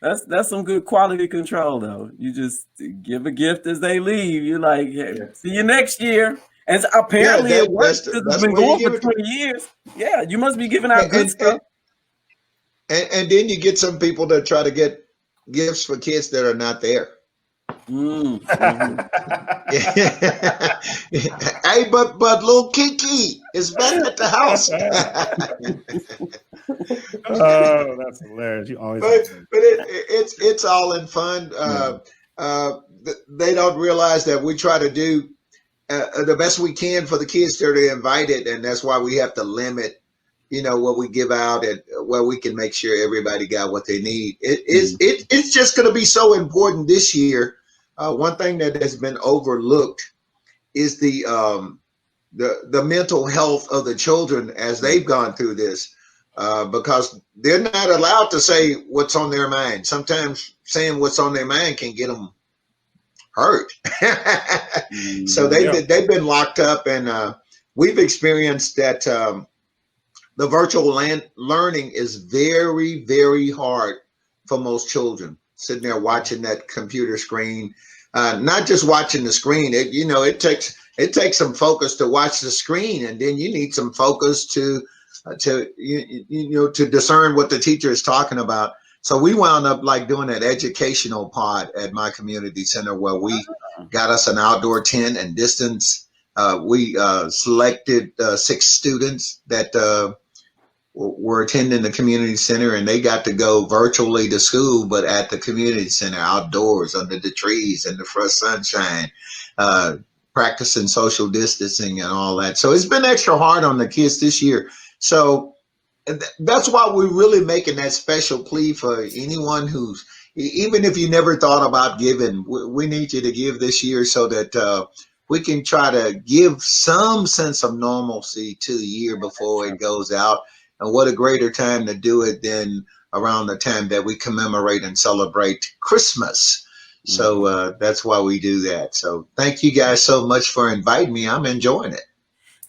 That's some good quality control, though. You just give a gift as they leave. You're like, hey, see you next year. And apparently it works because it's been going for 20 years. Yeah, you must be giving out good stuff. And then you get some people that try to get gifts for kids that are not there. Hey, but little Kiki is back at the house. Oh, that's hilarious! You always, but it's all in fun. They don't realize that we try to do the best we can for the kids that are invited, and that's why we have to limit, what we give out, and where we can make sure everybody got what they need. It's just going to be so important this year. One thing that has been overlooked is the mental health of the children as they've gone through this, because they're not allowed to say what's on their mind. Sometimes saying what's on their mind can get them hurt. So they've been locked up, and we've experienced that the virtual learning is very, very hard for most children. Sitting there watching that computer screen, not just watching the screen. It takes some focus to watch the screen, and then you need some focus to discern what the teacher is talking about. So we wound up like doing an educational pod at my community center where we got us an outdoor tent and distance. We selected 6 students that were attending the community center, and they got to go virtually to school, but at the community center, outdoors, under the trees, in the fresh sunshine, practicing social distancing and all that. So it's been extra hard on the kids this year. So that's why we're really making that special plea for anyone who's, even if you never thought about giving, we need you to give this year so that we can try to give some sense of normalcy to the year before it goes out. And what a greater time to do it than around the time that we commemorate and celebrate Christmas. So that's why we do that. So thank you guys so much for inviting me. I'm enjoying it.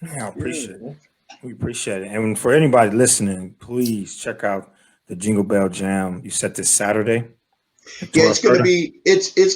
Yeah, I appreciate it. We appreciate it. And for anybody listening, please check out the Jingle Bell Jam. You set this Saturday. Yeah, it's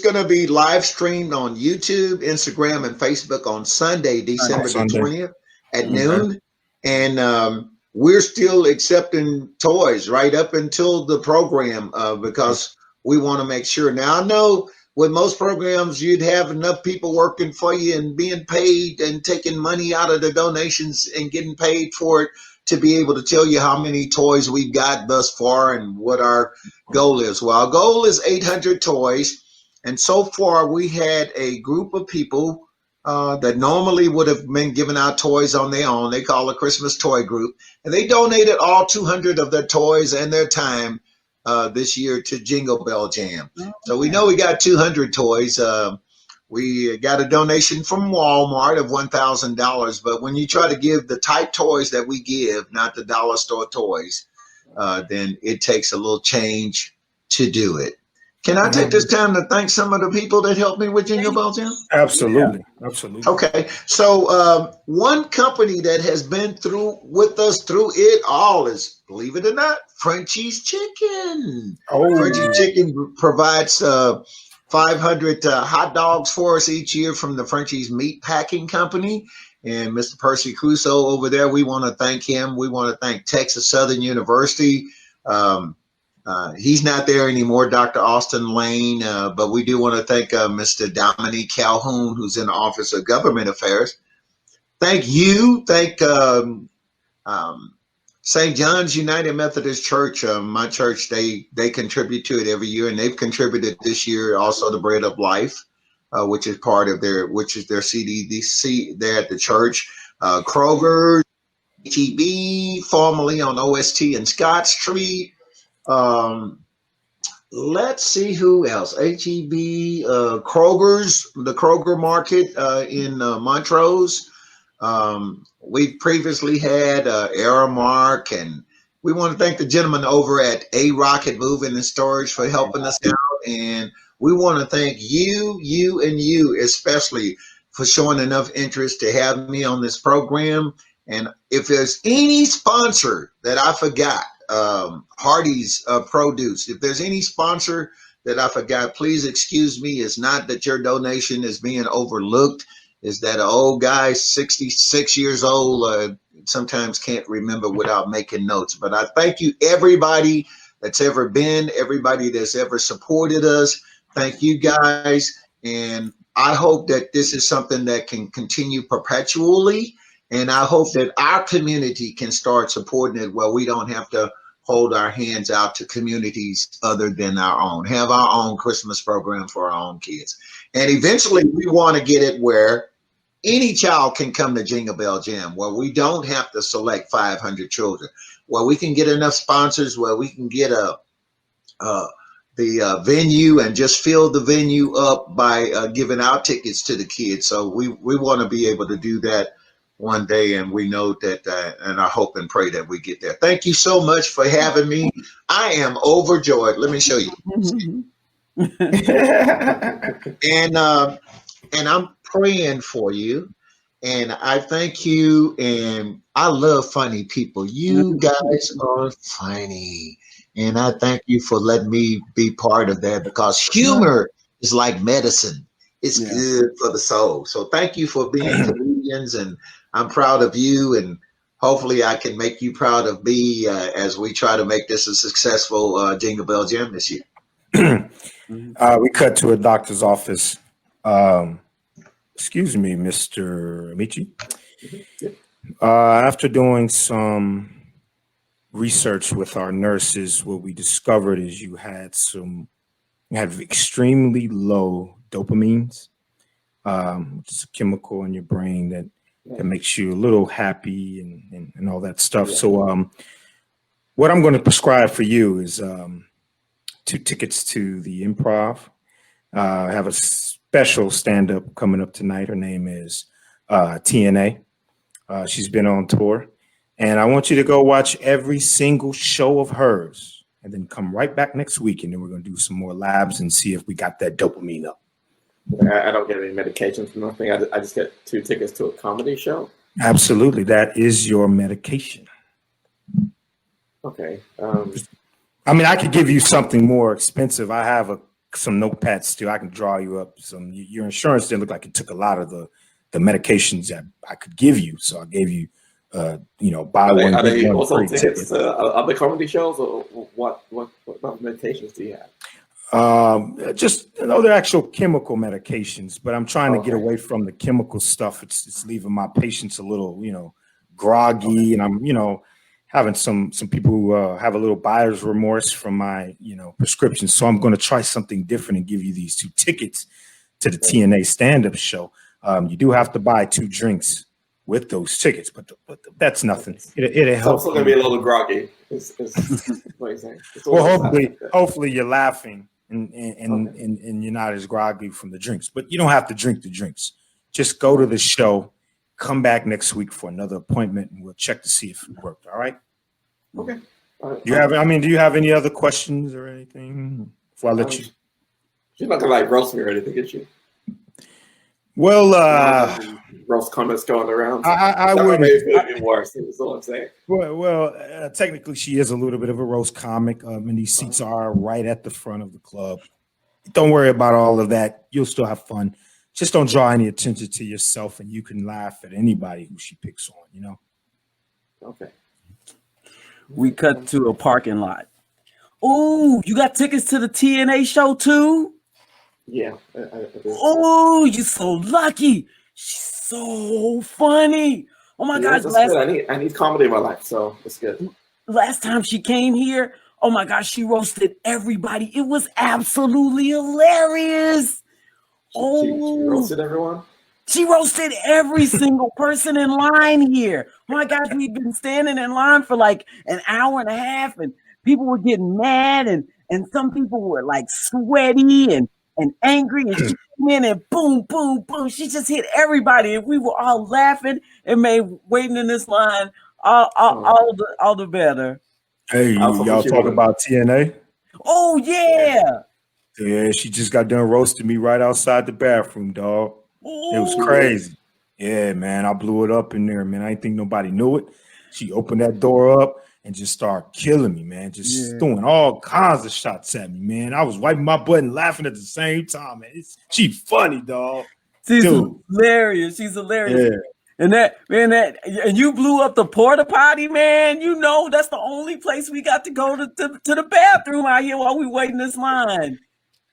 gonna be live streamed on YouTube, Instagram, and Facebook on Sunday, December the 20th at noon. And we're still accepting toys right up until the program, because we want to make sure. Now, I know with most programs, you'd have enough people working for you and being paid and taking money out of the donations and getting paid for it to be able to tell you how many toys we've got thus far and what our goal is. Well, our goal is 800 toys. And so far, we had a group of people that normally would have been giving out toys on their own. They call a Christmas toy group. And they donated all 200 of their toys and their time this year to Jingle Bell Jam. So we know we got 200 toys. We got a donation from Walmart of $1,000. But when you try to give the type toys that we give, not the dollar store toys, then it takes a little change to do it. Can I take this time to thank some of the people that helped me with Jingle Bell Jam? Absolutely. Yeah. Absolutely. Okay. So one company that has been with us through it all is, believe it or not, Frenchie's Chicken. Frenchie's Chicken provides 500 hot dogs for us each year from the Frenchie's Meat Packing Company. And Mr. Percy Crusoe over there, we want to thank him. We want to thank Texas Southern University. He's not there anymore, Dr. Austin Lane, but we do want to thank Mr. Dominique Calhoun, who's in the Office of Government Affairs. Thank you. Thank St. John's United Methodist Church. My church, they contribute to it every year, and they've contributed this year also the Bread of Life, which is their CDC there at the church. Kroger, HEB, formerly on OST and Scott Street. Let's see who else. HEB, Kroger's, the Kroger Market in Montrose. We previously had Aramark, and we want to thank the gentleman over at A Rocket Moving and Storage for helping us out. And we want to thank you especially for showing enough interest to have me on this program. And if there's any sponsor that I forgot, Hardy's Produce. If there's any sponsor that I forgot, please excuse me. It's not that your donation is being overlooked. Is that an old guy, 66 years old, sometimes can't remember without making notes. But I thank you, everybody that's ever been, everybody that's ever supported us. Thank you, guys. And I hope that this is something that can continue perpetually. And I hope that our community can start supporting it where we don't have to hold our hands out to communities other than our own, have our own Christmas program for our own kids. And eventually we want to get it where any child can come to Jingle Bell Jam, where we don't have to select 500 children, where we can get enough sponsors, where we can get the venue and just fill the venue up by giving out tickets to the kids. So we want to be able to do that one day, and we know that, and I hope and pray that we get there. Thank you so much for having me. I am overjoyed. Let me show you. And I'm praying for you, and I thank you, and I love funny people. You guys are funny, and I thank you for letting me be part of that, because humor is like medicine. It's good for the soul. So thank you for being comedians, and I'm proud of you, and hopefully I can make you proud of me as we try to make this a successful Jingle Bell Jam this year. We cut to a doctor's office. Excuse me, Mr. Amici. After doing some research with our nurses, what we discovered is you had extremely low dopamines, which is a chemical in your brain that makes you a little happy and all that stuff. So what I'm going to prescribe for you is 2 tickets to the Improv. I have a special stand-up coming up tonight. Her name is TNA. She's been on tour. And I want you to go watch every single show of hers and then come right back next week. And then we're going to do some more labs and see if we got that dopamine up. I don't get any medications or nothing. I just get 2 tickets to a comedy show. Absolutely. That is your medication. Okay. I mean, I could give you something more expensive. I have some notepads too. I can draw you up some. Your insurance didn't look like it took a lot of the medications that I could give you. So I gave you, buy one. Are they one also free tickets to other comedy shows, or what medications do you have? Just they're actual chemical medications, but I'm trying to get away from the chemical stuff. It's leaving my patients a little, groggy, and I'm, having some people who have a little buyer's remorse from my, prescription. So I'm going to try something different and give you these 2 tickets to the TNA stand-up show. You do have to buy 2 drinks with those tickets, but that's nothing. It'll help. I'm still going to be a little groggy. Is what you're saying. Well, hopefully you're laughing and you're not as groggy from the drinks, but you don't have to drink the drinks. Just go to the show, come back next week for another appointment, and we'll check to see if it worked. All right. Okay. Do you have any other questions or anything before I let you? She's not gonna roast me or anything, is she? Well, roast comments going around. So I would. Maybe it's gonna be worse. That's all I'm saying. Well, technically, she is a little bit of a roast comic, and these seats are right at the front of the club. Don't worry about all of that. You'll still have fun. Just don't draw any attention to yourself, and you can laugh at anybody who she picks on. Okay. We cut to a parking lot. Oh, you got tickets to the TNA show too? Yeah. Oh, you're so lucky. She's so funny. Oh my gosh. I need comedy in my life, so it's good. Last time she came here, oh my gosh, she roasted everybody. It was absolutely hilarious. She roasted everyone? She roasted every single person in line here. Oh my gosh, we've been standing in line for like an hour and a half, and people were getting mad, and some people were like sweaty and angry, and she came in and boom, boom, boom. She just hit everybody, and we were all laughing and made waiting in this line all the better. Hey, y'all talk about TNA? Oh yeah. Yeah, she just got done roasting me right outside the bathroom, dog. It was crazy. Yeah, man, I blew it up in there, man. I didn't think nobody knew it. She opened that door up, and just start killing me, man. Just throwing all kinds of shots at me, man. I was wiping my butt and laughing at the same time, man. She funny, dog. She's hilarious. She's hilarious. Yeah. And you blew up the porta potty, man. You know that's the only place we got to go to the bathroom out here while we waiting this line.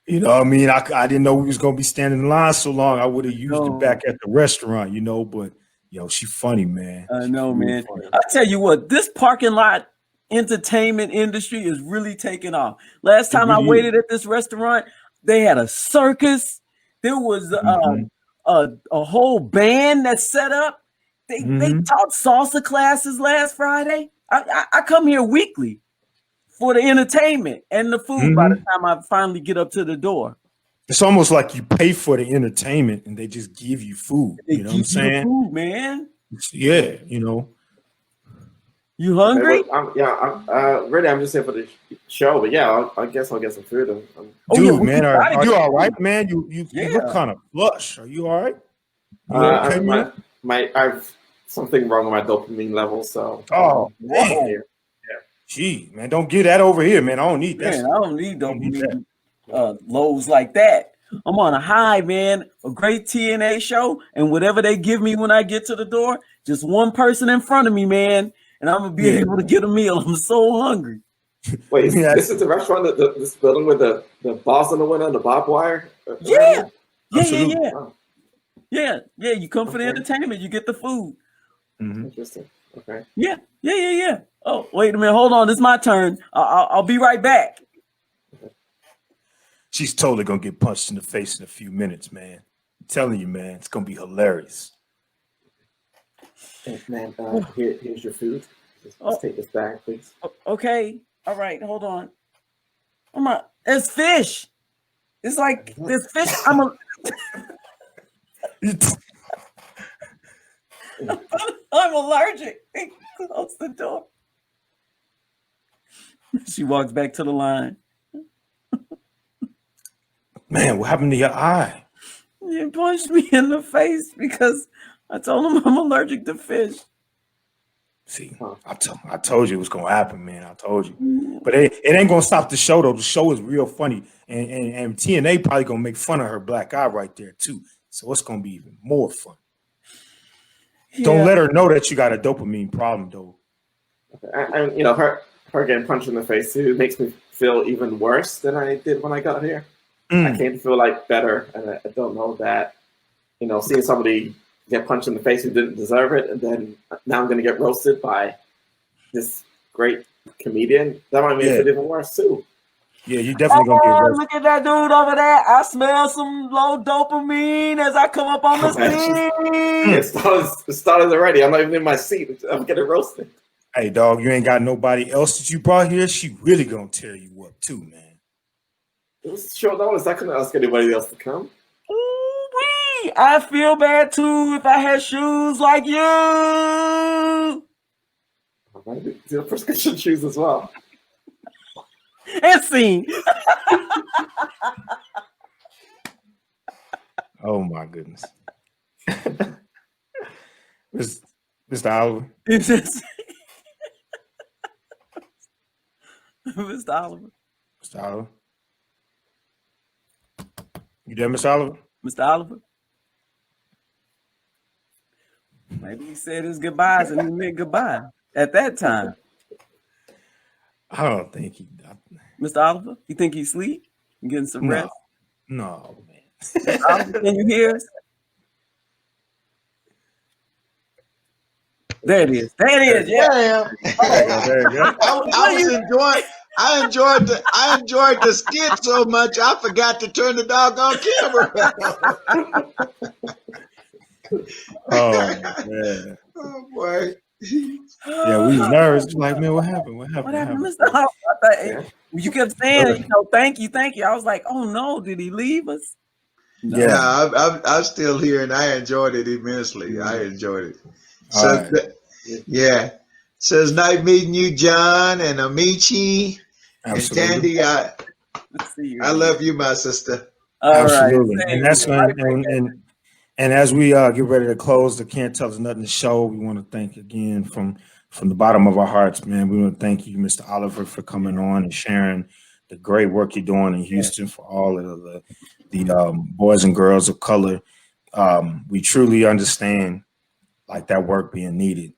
You know what I mean? I didn't know we was gonna be standing in line so long. I would have used it back at the restaurant, you know, but yo, she funny, man. I know, man. I tell you what, this parking lot entertainment industry is really taking off. Last time I waited at this restaurant, they had a circus. There was a whole band that's set up. They taught salsa classes last Friday. I come here weekly for the entertainment and the food by the time I finally get up to the door. It's almost like you pay for the entertainment and they just give you food. You know what I'm saying? Food, man. Yeah, you know. You hungry? Really, I'm just here for the show, but yeah, I guess I'll get some food. Dude, man, are you all right, man? You look kind of flush. Are you all right? I have something wrong with my dopamine level, so. Oh, man. Yeah. Gee, man, don't get that over here, man. I don't need that. Man, I don't need dopamine lows like that. I'm on a high, man. A great TNA show, and whatever they give me when I get to the door, just one person in front of me, man, and I'm gonna be able to get a meal. I'm so hungry. Wait, this is the restaurant, this building with the bars on the window and the barbed wire? Yeah. Yeah. You come for the entertainment, you get the food. Interesting. Okay. Yeah. Oh, wait a minute. Hold on. It's my turn. I'll be right back. She's totally gonna get punched in the face in a few minutes, man. I'm telling you, man, it's gonna be hilarious. Hey, man, here's your food. Just take this bag, please. Okay. All right. Hold on. There's fish. It's like there's fish. I'm allergic. Close the door. She walks back to the line. Man, what happened to your eye? You punched me in the face because I told him I'm allergic to fish. See, I told you it was gonna happen, man. I told you, but it ain't gonna stop the show though. The show is real funny, and TNA probably gonna make fun of her black eye right there too. So it's gonna be even more fun. Yeah. Don't let her know that you got a dopamine problem though. And you know, her getting punched in the face too makes me feel even worse than I did when I got here. I can't feel like better, and I don't know that, you know, seeing somebody get punched in the face who didn't deserve it, and then now I'm going to get roasted by this great comedian. That might make it even worse too. Yeah, you definitely gonna get roasted. Look at that dude over there. I smell some low dopamine as I come up on the scene. It started already. I'm not even in my seat. I'm getting roasted. Hey, dog, you ain't got nobody else that you brought here. She really gonna tear you up too, man. It was short notice. I couldn't ask anybody else to come. Ooh-wee. I feel bad too if I had shoes like you. I might be the prescription shoes as well. And scene. Oh my goodness. Mr. Oliver. Mr. Oliver. Mr. Oliver. You there, Mr. Oliver? Mr. Oliver? Maybe he said his goodbyes and he meant goodbye at that time. I don't think he does. Mr. Oliver, you think he's asleep? You getting some rest? No, man. Mr. Oliver, can you hear us? There it is. Yeah. I enjoyed the skit so much I forgot to turn the doggone camera. Oh man. Oh boy. Yeah, we was nervous. Like, man, what happened? What happened? Mr. Oliver? You kept saying, thank you. I was like, oh no, did he leave us? No. Yeah, I'm still here, and I enjoyed it immensely. I enjoyed it. So, yeah. So it's nice meeting you, John and Amici. Absolutely. And Tandy, I love you, my sister. Absolutely. Right. And that's and as we get ready to close the Can't Tell Us Nothing show, we want to thank again from from the bottom of our hearts, man, we want to thank you, Mr. Oliver, for coming on and sharing the great work you're doing in Houston for all of the boys and girls of color. We truly understand like that work being needed.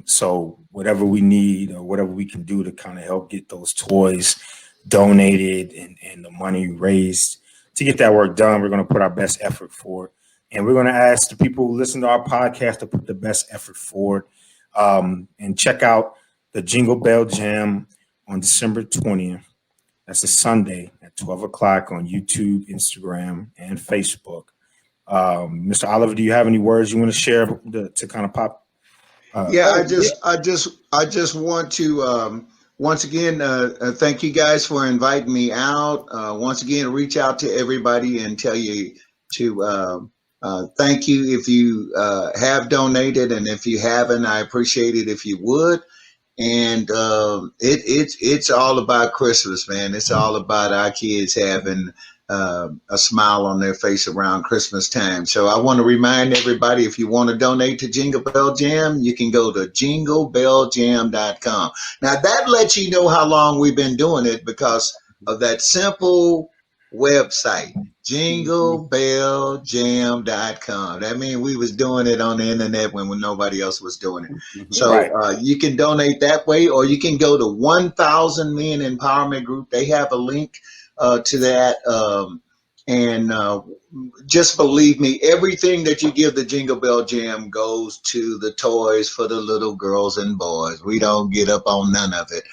So whatever we need or whatever we can do to kind of help get those toys donated and the money raised to get that work done, we're going to put our best effort forward. And we're going to ask the people who listen to our podcast to put the best effort forward, and check out the Jingle Bell Jam on December 20th. That's a Sunday at 12 o'clock on YouTube, Instagram, and Facebook. Mr. Oliver, do you have any words you want to share to kind of pop? I just want to once again thank you guys for inviting me out. Once again, reach out to everybody and tell you to thank you if you have donated, and if you haven't, I appreciate it if you would. And it's all about Christmas, man. It's all about our kids having a smile on their face around Christmas time. So I want to remind everybody, if you want to donate to Jingle Bell Jam, you can go to jinglebelljam.com. Now that lets you know how long we've been doing it, because of that simple website, jinglebelljam.com. That means we was doing it on the internet when nobody else was doing it. So you can donate that way, or you can go to 1000 Men Empowerment Group. They have a link to that, and just believe me, everything that you give the Jingle Bell Jam goes to the toys for the little girls and boys. We don't get up on none of it.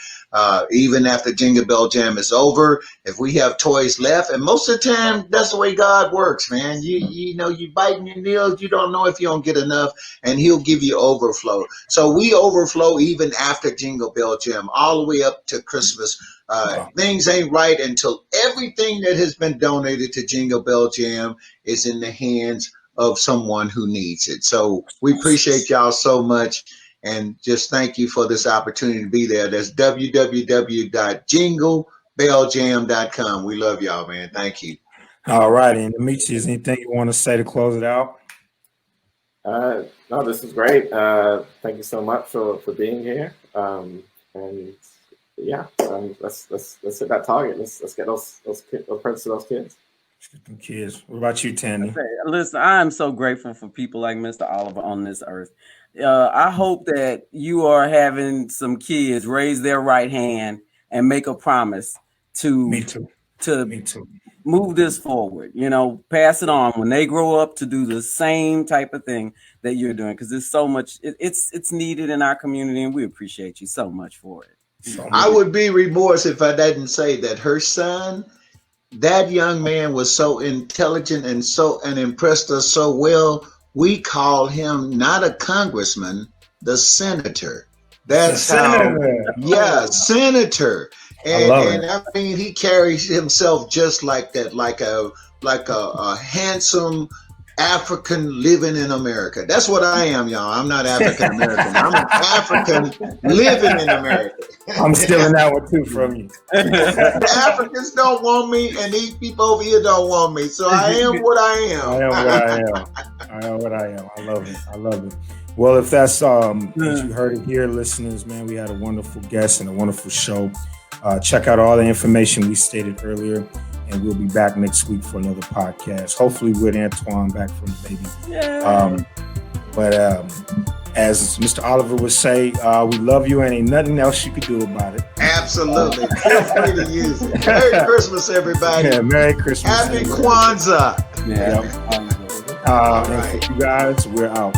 Even after Jingle Bell Jam is over, if we have toys left, and most of the time that's the way God works, man. You know, you biting your nails, you don't know if you don't get enough, and he'll give you overflow. So we overflow even after Jingle Bell Jam, all the way up to Christmas. Things ain't right until everything that has been donated to Jingle Bell Jam is in the hands of someone who needs it. So we appreciate y'all so much, and just thank you for this opportunity to be there. That's www.jinglebelljam.com. We love y'all, man. Thank you. All right. And Demetrius, anything you want to say to close it out? No, this is great. Thank you so much for being here. And yeah, let's hit that target. Let's get those presents to those kids. Get them kids. What about you, Tandy? Listen, I am so grateful for people like Mr. Oliver on this earth. I hope that you are having some kids raise their right hand and make a promise to Me too. move this forward. You know, pass it on when they grow up to do the same type of thing that you're doing, because there's so much. It's needed in our community, and we appreciate you so much for it. I would be remorse if I didn't say that her son, that young man, was so intelligent and impressed us so well. We call him not a congressman, the senator. That's senator. Senator. And I mean, he carries himself just like that, like a handsome African living in America. That's what I am, y'all. I'm not African American. I'm an African living in America. I'm stealing that one too from you. The Africans don't want me, and these people over here don't want me. So I am what I am. I am what I am. I love it. Well, if that's as you heard it here, listeners, man, we had a wonderful guest and a wonderful show. Check out all the information we stated earlier, and we'll be back next week for another podcast. Hopefully with Antoine back from the baby. But as Mr. Oliver would say, we love you, and ain't nothing else you could do about it. Absolutely. Feel free to use it. Merry Christmas, everybody. Yeah, Merry Christmas. Happy Kwanzaa. Yeah. And for you guys, we're out.